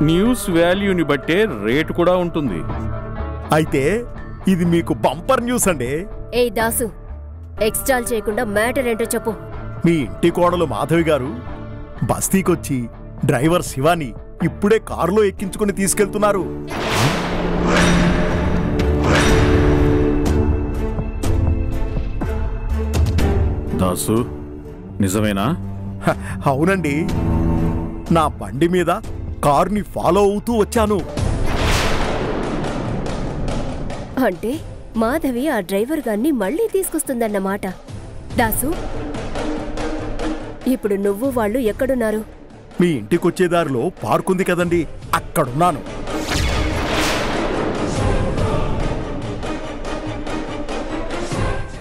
News వాల్యూని బట్టే rate కూడా ఉంటుంది. అయితే ఇది మీకు బంపర్ న్యూస్ అండి. ఏయ్ దాసు, ఎక్స్ట్రాల్ చేయకుండా మ్యాటర్ ఏంటో చెప్పు. మీ ఇంటి కోడలు మాధవి గారు బస్తీకొచ్చి డ్రైవర్ శివాని ఇప్పుడే కారులో ఎక్కించుకుని తీసుకెళ్తున్నారు. దాసు, నిజమేనా? అవునండి, నా బండి మీద కారుని ఫాలో అవుతూ వచ్చాను. అంటే మాధవి ఆ డ్రైవర్ గారిని మళ్ళీ తీసుకొస్తుందన్నమాట. దాసు, ఇప్పుడు నువ్వు వాళ్ళు ఎక్కడున్నారు? మీ ఇంటికొచ్చే దారిలో పార్క్ ఉంది కదండి, అక్కడున్నాను.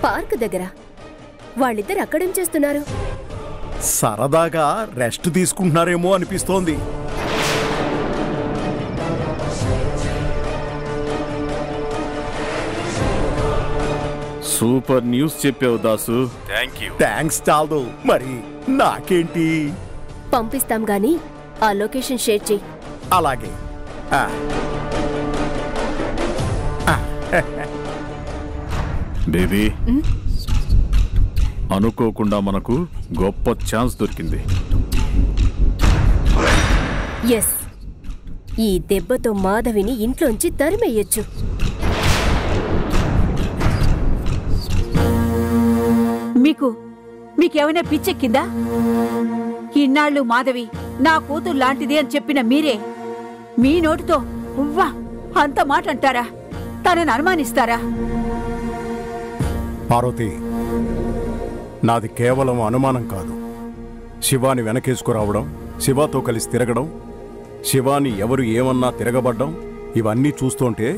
పార్క్ దగ్గర వాళ్ళిద్దరు అక్కడేం చేస్తున్నారు? సరదాగా రెస్ట్ తీసుకుంటున్నారేమో అనిపిస్తోంది. సూపర్ న్యూస్ చెప్పావు దాసు. Thank you. థ్యాంక్స్ చాలు. మరి నాకేంటి? పంపిస్తాం గాని ఆ లొకేషన్ షేర్ చెయ్యి. అలాగే. బేబీ, అనుకోకుండా మనకు గొప్ప ఛాన్స్ దొరికింది. ఎస్, ఈ దెబ్బతో మాధవిని ఇంట్లోంచి తరిమేయొచ్చు. మీకేమైనా పిచ్చెక్కిందా? ఇన్నాళ్ళు మాధవి నా కూతురు లాంటిది అని చెప్పిన మీరే మీ నోటితో ఉవ్వా అంత మాట అంటారా? తనని అనుమానిస్తారా? పార్వతి, నాది కేవలం అనుమానం కాదు. శివాని వెనకేసుకురావడం, శివాతో కలిసి తిరగడం, శివాని ఎవరు ఏమన్నా తిరగబడ్డం, ఇవన్నీ చూస్తుంటే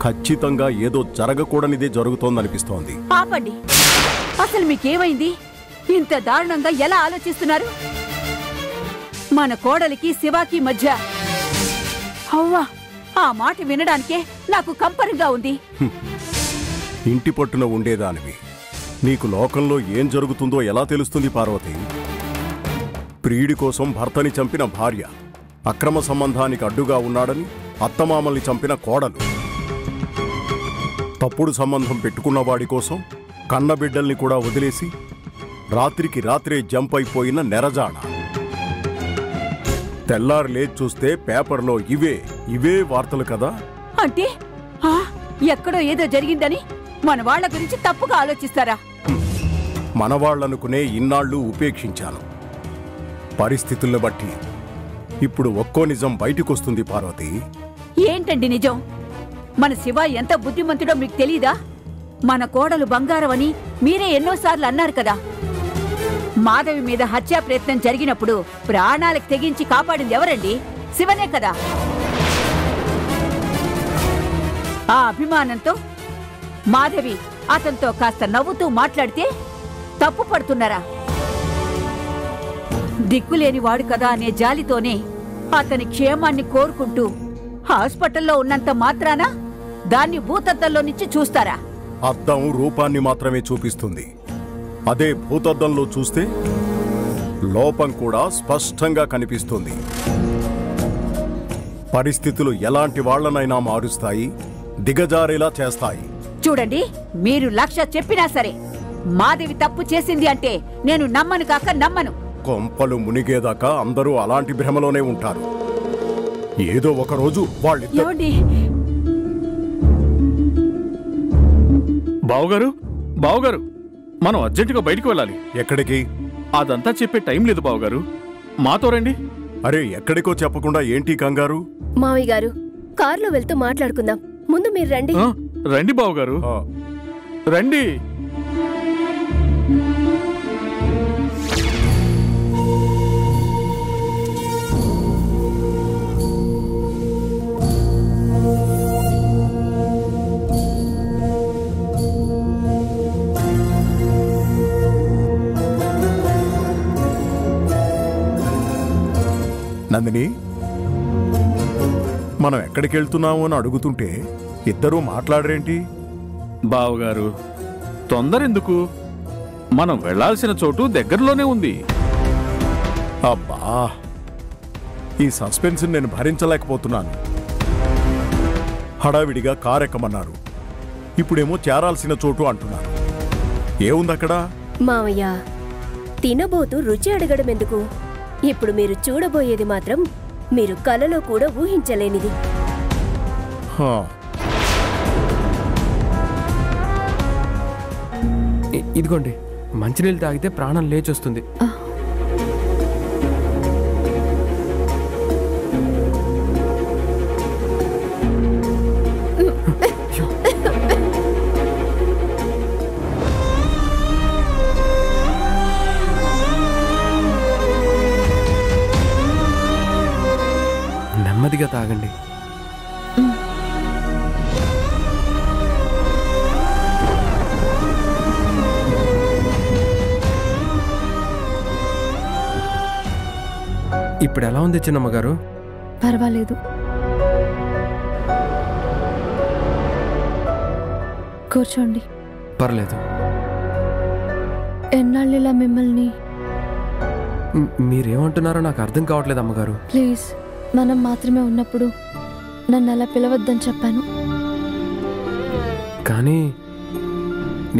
ఖచ్చితంగా ఏదో జరగకూడనిదే జరుగుతోందనిపిస్తోంది. ఆపండి. అసలు మీకేమైంది? ఇంత దారుణంగా ఎలా ఆలోచిస్తున్నారు? మన కోడలికి శివాకి మధ్య అవ్వా, ఆ మాట వినడానికే నాకు కంపరంగా ఉంది. ఇంటి పట్టున ఉండేదానివి, నీకు లోకంలో ఏం జరుగుతుందో ఎలా తెలుస్తుంది పార్వతి? ప్రియుడి కోసం భర్తని చంపిన భార్య, అక్రమ సంబంధానికి అడ్డుగా ఉన్నాడని అత్తమామల్ని చంపిన కోడలు, తప్పుడు సంబంధం పెట్టుకున్నవాడి కోసం కన్నబిడ్డల్ని కూడా వదిలేసి రాత్రికి రాత్రే జంప్ అయిపోయిన నెరజాడ. తెల్లారు లేచి చూస్తే పేపర్లో ఇవే వార్తలు కదా. అంటే ఎక్కడో ఏదో జరిగిందని మన వాళ్ల గురించి తప్పుగా ఆలోచిస్తారా? మనవాళ్లనుకునే ఇన్నాళ్ళు ఉపేక్షించాను. పరిస్థితులను బట్టి ఇప్పుడు ఒక్కో నిజం బయటికొస్తుంది పార్వతి. ఏంటండి నిజం? మన శివ ఎంత బుద్ధిమంతుడో మీకు తెలీదా? మన కోడలు బంగారం అని మీరే ఎన్నోసార్లు అన్నారు కదా. మాధవి మీద హత్యా ప్రయత్నం జరిగినప్పుడు ప్రాణాలకు తెగించి కాపాడింది ఎవరండి? శివనే కదా. ఆ అభిమానంతో మాధవి అతనితో కాస్త నవ్వుతూ మాట్లాడితే తప్పు పడుతున్నారా? దిక్కులేని వాడు కదా అనే జాలితోనే అతని క్షేమాన్ని కోరుకుంటూ హాస్పిటల్లో ఉన్నంత మాత్రాన దాన్ని భూతద్దంలో నుంచి చూస్తారా? అద్దం రూపాన్ని మాత్రమే చూపిస్తుంది. అదే భూతద్దంలో చూస్తే లోపం కూడా స్పష్టంగా కనిపిస్తుంది. పరిస్థితులు ఎలాంటి వాళ్లనైనా మారుస్తాయి, దిగజారేలా చేస్తాయి. చూడండి, మీరు 1,00,000 చెప్పినా సరే మాధవి తప్పు చేసింది అంటే నేను నమ్మను కాక నమ్మను. కొంపలు మునిగేదాకా అందరూ అలాంటి భ్రమలోనే ఉంటారు. ఏదో ఒకరోజు వాళ్ళిద్దరూ... బావగారు, మనం అర్జెంటుగా బయటికి వెళ్ళాలి. ఎక్కడికి? అదంతా చెప్పే టైం లేదు బావగారు, మాతో రండి. అరే, ఎక్కడికో చెప్పకుండా ఏంటి కంగారు? మావయ్య గారు, కారులో వెళ్తూ మాట్లాడుకుందాం. ముందు మీరు రండి. రండి బావగారు, రండి. నందిని, మనం ఎక్కడికి వెళ్తున్నాము అని అడుగుతుంటే ఇద్దరూ మాట్లాడరేంటి? బావగారు, తొందరెందుకు? మనం వెళ్లాల్సిన చోటు దగ్గరలోనే ఉంది. అబ్బా, ఈ సస్పెన్స్ నేను భరించలేకపోతున్నాను. హడావిడిగా కారెక్కమన్నారు, ఇప్పుడేమో చేరాల్సిన చోటు అంటున్నారు. ఏముందక్కడ? మావయ్య, తినబోతూ రుచి అడగడం ఎందుకు? ఇప్పుడు మీరు చూడబోయేది మాత్రం మీరు కలలో కూడా ఊహించలేనిది. ఇదిగోండి, మంచినీళ్ళు తాగితే ప్రాణం లేచొస్తుంది. నెమ్మదిగా తాగండి. ఇప్పుడు ఎలా ఉంది చిన్నమ్మగారు? పర్వాలేదు. కూర్చోండి. పర్లేదు. ఎన్నాళ్ళిలా మిమ్మల్ని... మీరేమంటున్నారో నాకు అర్థం కావట్లేదు అమ్మగారు. ప్లీజ్, మనం మాత్రమే ఉన్నప్పుడు నన్ను అలా పిలవద్దని చెప్పాను. కానీ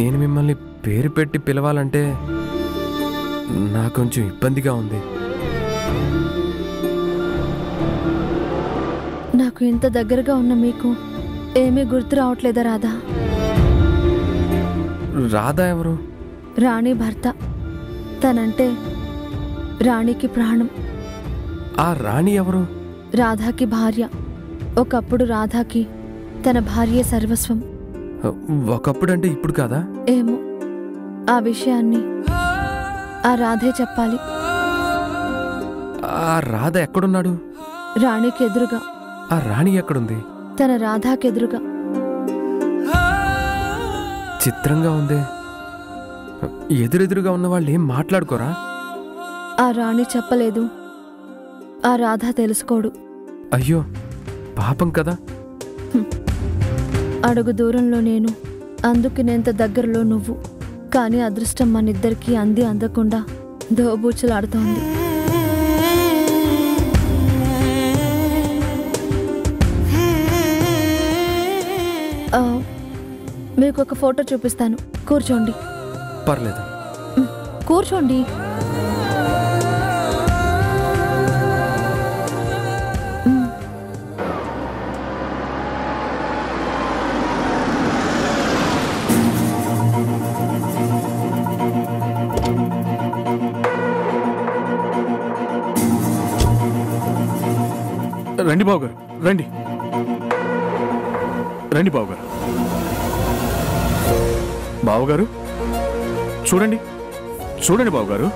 నేను మిమ్మల్ని పేరు పెట్టి పిలవాలంటే నాకు కొంచెం ఇబ్బందిగా ఉంది. నాకు ఇంత దగ్గరగా ఉన్న మీకు ఏమీ గుర్తు రావట్లేదా రాధా? రాధా ఎవరు? రాణి భర్త. తనంటే రాణికి ప్రాణం. ఆ రాణి ఎవరు? రాధాకి భార్య. ఒకప్పుడు రాధాకి తన భార్యే సర్వస్వం. ఒకప్పుడు అంటే ఇప్పుడు కాదా? ఏమో, ఆ విషయాన్ని ఆ రాధే చెప్పాలి. ఆ రాధ ఎక్కడున్నాడు? రాణికి ఎదురుగా. ఆ రాణి ఎక్కడుంది? తన రాధాకెదురుగా. చిత్రంగా ఉంది. ఎదురెదురుగా ఉన్న వాళ్ళు ఏం మాట్లాడుకోరా? ఆ రాణి చెప్పలేదు, ఆ రాధ తెలుసుకోడు. అయ్యో పాపం కదా. అడుగు దూరంలో నేను, అందుకునేంత దగ్గరలో నువ్వు. కానీ అదృష్టం మనిద్దరికీ అంది అందకుండా దోబూచులాడుతోంది. మీకు ఒక ఫోటో చూపిస్తాను, కూర్చోండి. పర్లేదు, కూర్చోండి. రండి బావగారు, రండి రండి బావగారు. బావగారు చూడండి, చూడండి బావగారు.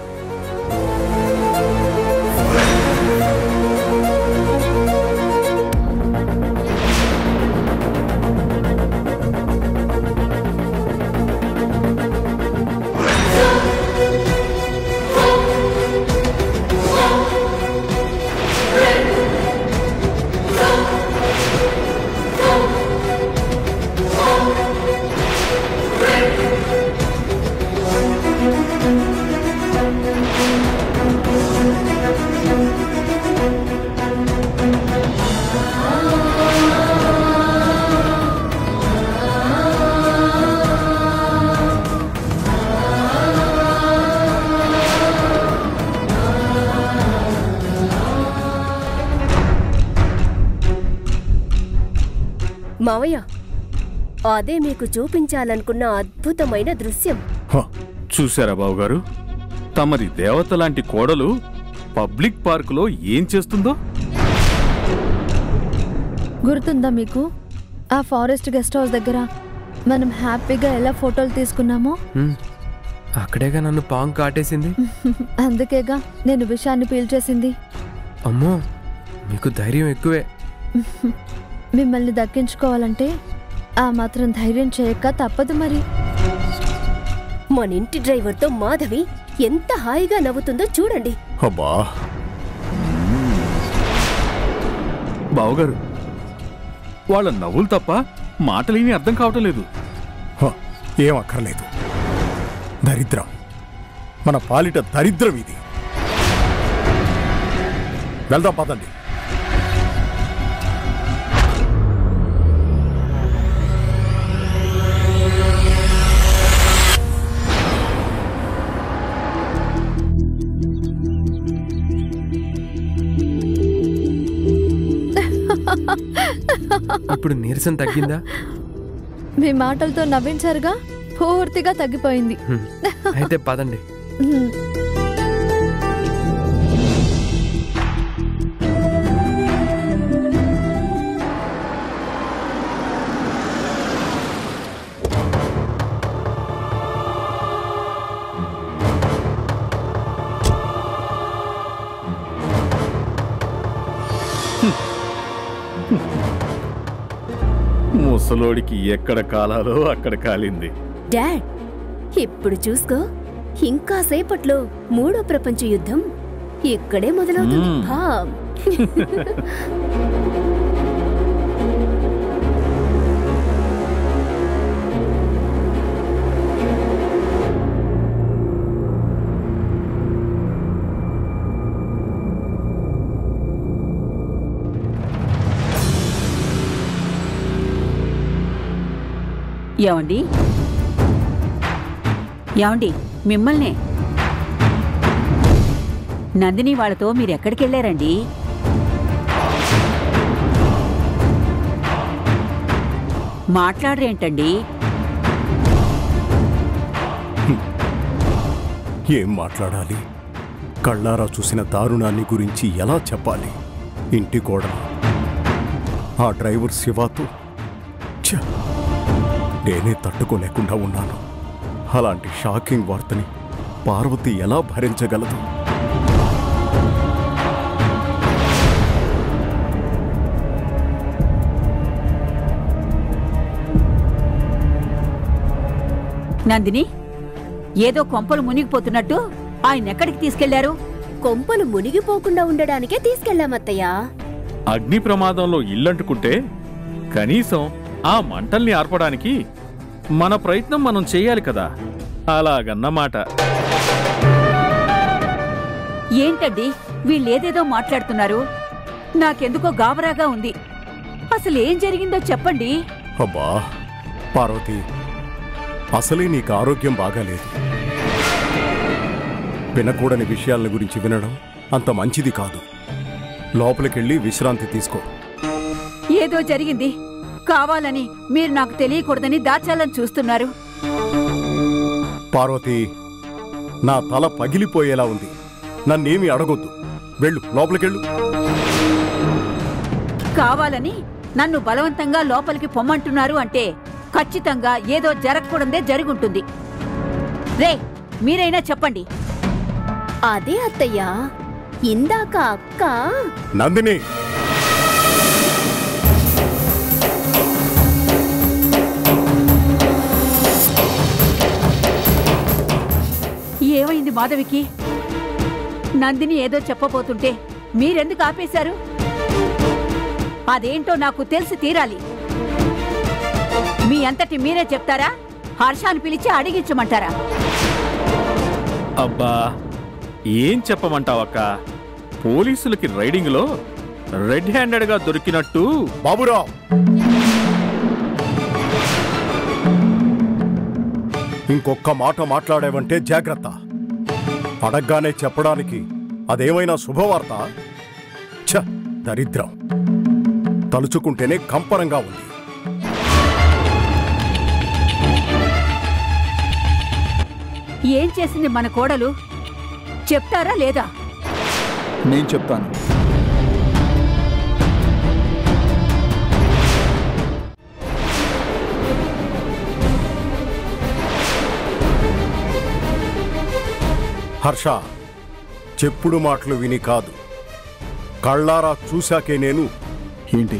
మావయ్య, అదే మీకు చూపించాలనుకున్న అద్భుతమైన దృశ్యం. చూశారా బావగారు, తమది దేవత లాంటి కోడలు పబ్లిక్ పార్కులో ఏం చేస్తుందో? గుర్తుందా మీకు ఆ ఫారెస్ట్ గెస్ట్ హౌస్ దగ్గర మనం హ్యాపీగా ఎలా ఫోటోలు తీసుకున్నామో? అక్కడేగా నన్ను పాము కాటేసింది. అందుకేగా నేను విషాన్ని పీల్చేసింది. అమ్మో, మీకు ధైర్యం ఎక్కువే. మిమ్మల్ని దక్కించుకోవాలంటే ఆ మాత్రం ధైర్యం చేయక తప్పదు మరి. మన ఇంటి డ్రైవర్తో మాధవి ఎంత హాయిగా నవ్వుతుందో చూడండి. అబ్బా బావగారు, వాళ్ళ నవ్వులు తప్ప మాటలేని అర్థం కావటం లేదు. ఏం అక్కర్లేదు. దరిద్రం, మన పాలిట దరిద్రం ఇది. వెళ్దాం పదండి. ఇప్పుడు నీరసం తగ్గిందా? మీ మాటలతో నవ్వించారుగా, పూర్తిగా తగ్గిపోయింది. అయితే పదండి. ముసలోడికి ఎక్కడ కాలాలో అక్కడ కాలింది. డాడ్, ఇప్పుడు చూసుకో, ఇంకా సేపట్లో 3వ ప్రపంచ యుద్ధం ఇక్కడే మొదలవుతుంది. ఏమండి ఏమండి మిమ్మల్నే. నందిని వాళ్ళతో మీరెక్కడికి వెళ్ళారండి? మాట్లాడరేంటండి? ఏం మాట్లాడాలి? కళ్ళారా చూసిన దారుణాన్ని గురించి ఎలా చెప్పాలి? ఇంటి కోడలు ఆ డ్రైవర్ శివాతో నేనే తట్టుకోలేకుండా ఉన్నాను. అలాంటి షాకింగ్ వార్తని పార్వతి ఎలా భరించగలదు? నందిని, ఏదో కొంపలు మునిగిపోతున్నట్టు ఆయన ఎక్కడికి తీసుకెళ్లారు? కొంపలు మునిగిపోకుండా ఉండడానికే తీసుకెళ్లామత్తయ్యా. అగ్ని ప్రమాదంలో ఇల్లంటుకుంటే కనీసం ఆ మంటల్ని ఆర్పడానికి మన ప్రయత్నం మనం చేయాలి కదా, అలాగన్నమాట. ఏంటండి వీళ్ళేదేదో మాట్లాడుతున్నారు? నాకెందుకో గాబరాగా ఉంది. అసలు ఏం జరిగిందో చెప్పండి. అబ్బా పార్వతి, అసలే నీకు ఆరోగ్యం బాగాలేదు. వినకూడని విషయాల గురించి వినడం అంత మంచిది కాదు. లోపలికెళ్ళి విశ్రాంతి తీసుకో. ఏదో జరిగింది, కావాలని మీరు నాకు తెలియకూడదని దాచాలని చూస్తున్నారు. పార్వతి, నా తల పగిలిపోయేలా ఉంది. నన్నేమీ అడగొద్దు. వెళ్ళు, లోపలికెళ్ళు. కావాలని నన్ను బలవంతంగా లోపలికి పొమ్మంటున్నారు అంటే ఖచ్చితంగా ఏదో జరగకూడదే జరుగుంటుంది. రే, మీరైనా చెప్పండి. అదే అత్తయ్యా, ఇందాక అక్క నందిని, ఏమైంది మాధవికి? నందిని ఏదో చెప్పబోతుంటే మీరెందుకు ఆపేశారు? అదేంటో నాకు తెలిసి తీరాలి. మీ అంతటి మీరే చెప్తారా? హర్షాన్ని పిలిచి అడిగించమంటారా? అబ్బా, ఏం చెప్పమంటావక్క? పోలీసులకి రైడింగ్లో రెడ్ హ్యాండెడ్గా దొరికినట్టు. బాబురావు, ఇంకొక్క మాట మాట్లాడేవంటే జాగ్రత్త. అడగ్గానే చెప్పడానికి అదేమైనా శుభవార్త? ఛ, దరిద్రం. తలుచుకుంటేనే కంపరంగా ఉంది. ఏం చేసింది మన కోడలు? చెప్తారా లేదా? నేను చెప్తాను. హర్ష, చెప్పుడు మాటలు విని కాదు, కళ్ళారా చూశాకే నేను. ఏంటి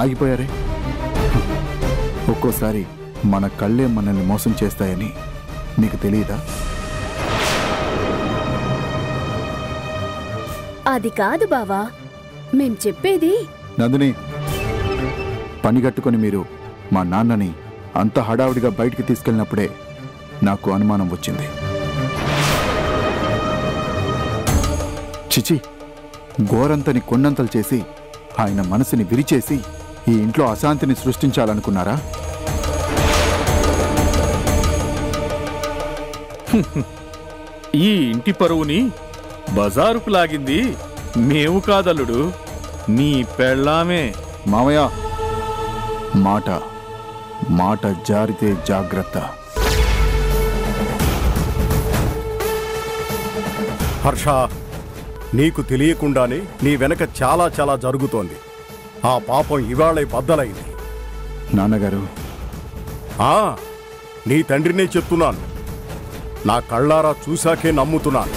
ఆగిపోయారే? ఒక్కోసారి మన కళ్ళే మనల్ని మోసం చేస్తాయని నీకు తెలియదా? అది కాదు బావా, మేం చెప్పేది. నందిని, పని కట్టుకొని మీరు మా నాన్నని అంత హడావుడిగా బయటికి తీసుకెళ్ళినప్పుడే నాకు అనుమానం వచ్చింది. చిచి, గోరంతని కొండంతలు చేసి ఆయన మనసుని విరిచేసి ఈ ఇంట్లో అశాంతిని సృష్టించాలనుకున్నారా? ఈ ఇంటి పరువుని బజారుకు లాగింది మేము కాదల్లుడు, నీ పెళ్ళామే. మామయ్య, మాట మాట జారితే జాగ్రత్త. హర్ష, నీకు తెలియకుండానే నీ వెనక చాలా చాలా జరుగుతోంది. ఆ పాపం ఇవాళ బద్దలైంది. నాన్నగారు, నీ తండ్రినే చెప్తున్నాను. నా కళ్ళారా చూశాకే నమ్ముతున్నాను.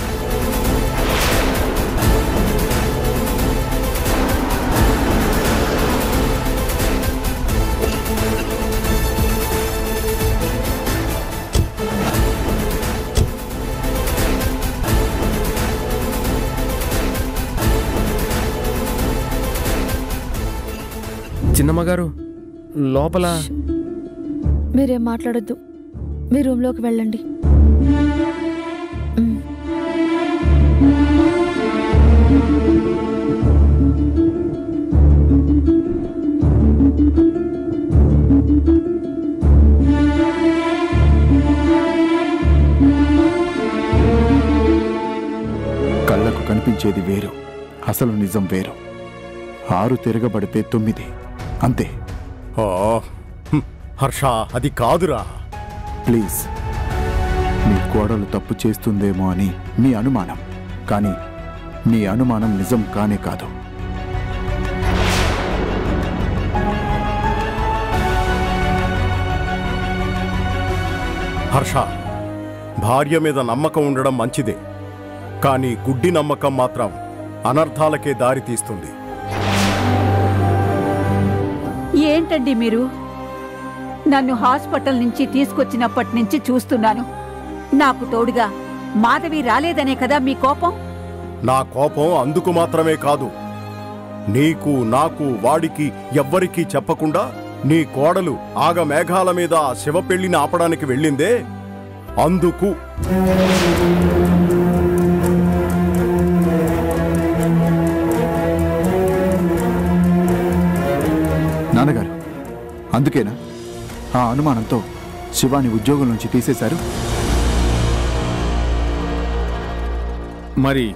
చిన్నమ్మగారు, లోపల మీరేం మాట్లాడొద్దు. మీ రూమ్లోకి వెళ్ళండి. కళ్ళకు కనిపించేది వేరు, అసలు నిజం వేరు. 6 తిరగబడితే 9 అంతే. హర్ష, అది కాదురా. ప్లీజ్, మీ కోడలు తప్పు చేస్తుందేమో అని మీ అనుమానం, కానీ మీ అనుమానం నిజం కానే కాదు. హర్ష, భార్య మీద నమ్మకం ఉండడం మంచిదే, కానీ గుడ్డి నమ్మకం మాత్రం అనర్థాలకే దారితీస్తుంది. ఏంటండి మీరు? నన్ను హాస్పిటల్ నుంచి తీసుకొచ్చినప్పటి నుంచి చూస్తున్నాను. నాకు తోడుగా మాధవి రాలేదనే కదా మీ కోపం? నా కోపం అందుకు మాత్రమే కాదు. నీకు, నాకు, వాడికి ఎవ్వరికీ చెప్పకుండా నీ కోడలు ఆగమేఘాల మీద ఆ శివ పెళ్లిని ఆపడానికి వెళ్ళిందే అందుకు. నాన్నగారు, అందుకేనా ఆ అనుమానంతో శివాని ఉద్యోగం నుంచి తీసేశారు? మరి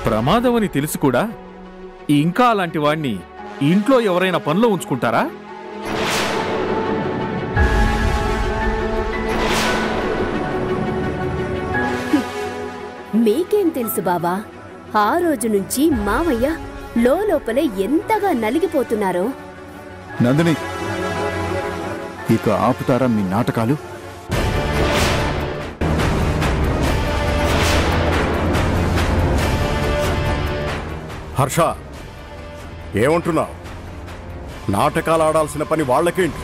ప్రమాదమని తెలిసి కూడా ఇంకా అలాంటి వాణ్ణి ఇంట్లో ఎవరైనా పనిలో ఉంచుకుంటారా? మీకేం తెలుసు బావా? ఆ రోజు నుంచి మావయ్య లోపలే ఎంతగా నలిగిపోతున్నారో. నందిని, ఇక ఆపుతారా మీ నాటకాలు? హర్ష, ఏమంటున్నావు? నాటకాలు ఆడాల్సిన పని వాళ్ళకేంటి?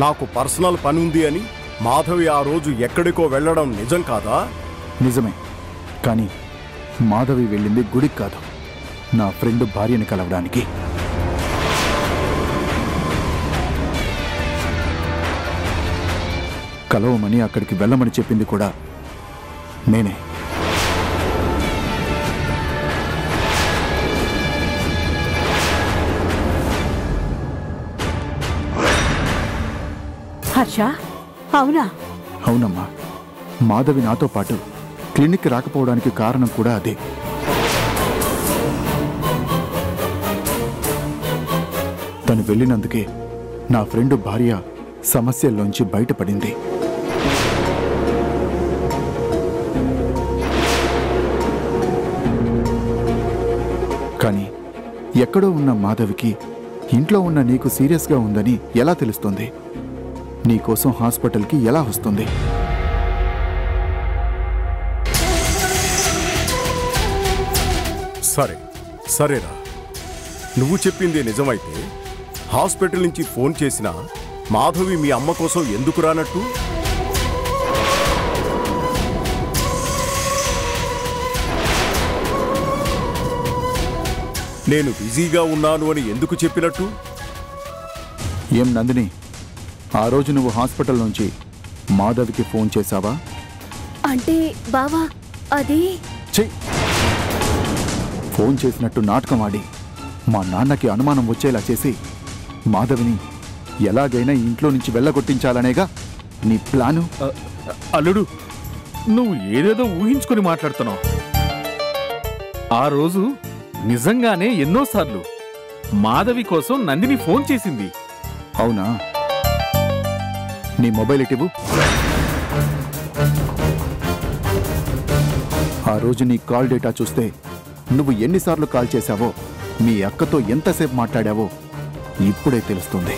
నాకు పర్సనల్ పని ఉంది అని మాధవి ఆ రోజు ఎక్కడికో వెళ్ళడం నిజం కాదా? నిజమే, కానీ మాధవి వెళ్ళింది గుడికి కాదు, నా ఫ్రెండ్ భార్యని కలవడానికి. కలవమని అక్కడికి వెళ్ళమని చెప్పింది కూడా నేనే. హర్ష, అవునా? అవునమ్మా, మాధవి నాతో పాటు క్లినిక్ రాకపోవడానికి కారణం కూడా అదే. తను వెళ్ళినందుకే నా ఫ్రెండ్ భార్య సమస్యల్లోంచి బయటపడింది. కానీ ఎక్కడో ఉన్న మాధవికి ఇంట్లో ఉన్న నీకు సీరియస్గా ఉందని ఎలా తెలుస్తుంది? నీకోసం హాస్పిటల్కి ఎలా వస్తుంది? సరేరా, నువ్వు చెప్పింది నిజమైతే హాస్పిటల్ నుంచి ఫోన్ చేసినా మాధవి మీ అమ్మ కోసం ఎందుకు రానట్టు? నేను బిజీగా ఉన్నాను అని ఎందుకు చెప్పినట్టు? ఏం నందిని, ఆ రోజు నువ్వు హాస్పిటల్ నుంచి మాధవికి ఫోన్ చేశావా? అంటే బావా, అది చెయ్యి. ఫోన్ చేసినట్టు నాటకం ఆడి మా నాన్నకి అనుమానం వచ్చేలా చేసి మాధవిని ఎలాగైనా ఇంట్లో నుంచి వెళ్ళగొట్టించాలనేగా నీ ప్లాను. అల్లుడు, నువ్వు ఏదేదో ఊహించుకొని మాట్లాడుతున్నావు. ఆ రోజు నిజంగానే ఎన్నోసార్లు మాధవి కోసం నందిని ఫోన్ చేసింది. అవునా? నీ మొబైల్ ఇటివు. ఆ రోజు నీ కాల్ డేటా చూస్తే నువ్వు ఎన్నిసార్లు కాల్ చేశావో, మీ అక్కతో ఎంతసేపు మాట్లాడావో ఇప్పుడే తెలుస్తుంది.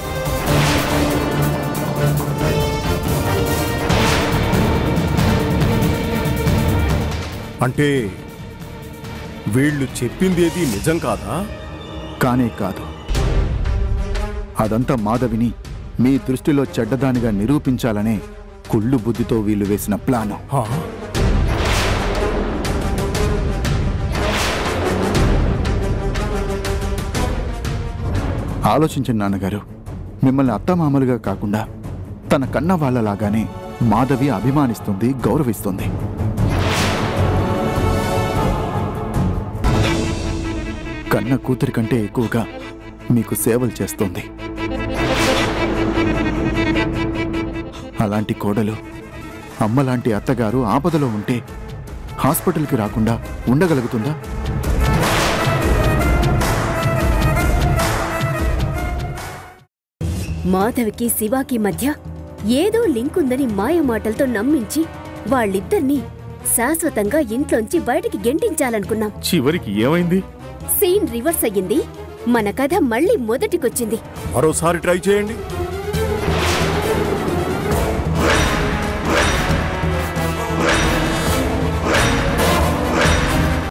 అంటే వీళ్ళు చెప్పిందేది నిజం కాదా? కానే కాదు. అదంతా మాధవిని మీ దృష్టిలో చెడ్డదానిగా నిరూపించాలనే కుళ్ళు బుద్ధితో వీళ్ళు వేసిన ప్లాను. హా? ఆలోచించండి నాన్నగారు. మిమ్మల్ని అత్తమామలుగా కాకుండా తన కన్న వాళ్ళలాగానే మాధవి అభిమానిస్తుంది, గౌరవిస్తుంది. కన్న కూతురి కంటే ఎక్కువగా మీకు సేవలు చేస్తుంది. అలాంటి కోడలు, అమ్మలాంటి అత్తగారు ఆపదలో ఉంటే హాస్పిటల్కి రాకుండా ఉండగలుగుతుందా? మాధవికి శివాకి మధ్య ఏదో లింక్ ఉందని మాయమాటలతో నమ్మించి వాళ్ళిద్దరినీ శాశ్వతంగా ఇంట్లోంచి బయటికి గెంటించాలనుకున్నాం. చివరికి ఏమైంది? సీన్ రివర్స్ అయ్యింది. మన కథ మళ్ళీ మొదటికొచ్చింది. మరోసారి ట్రై చేయండి.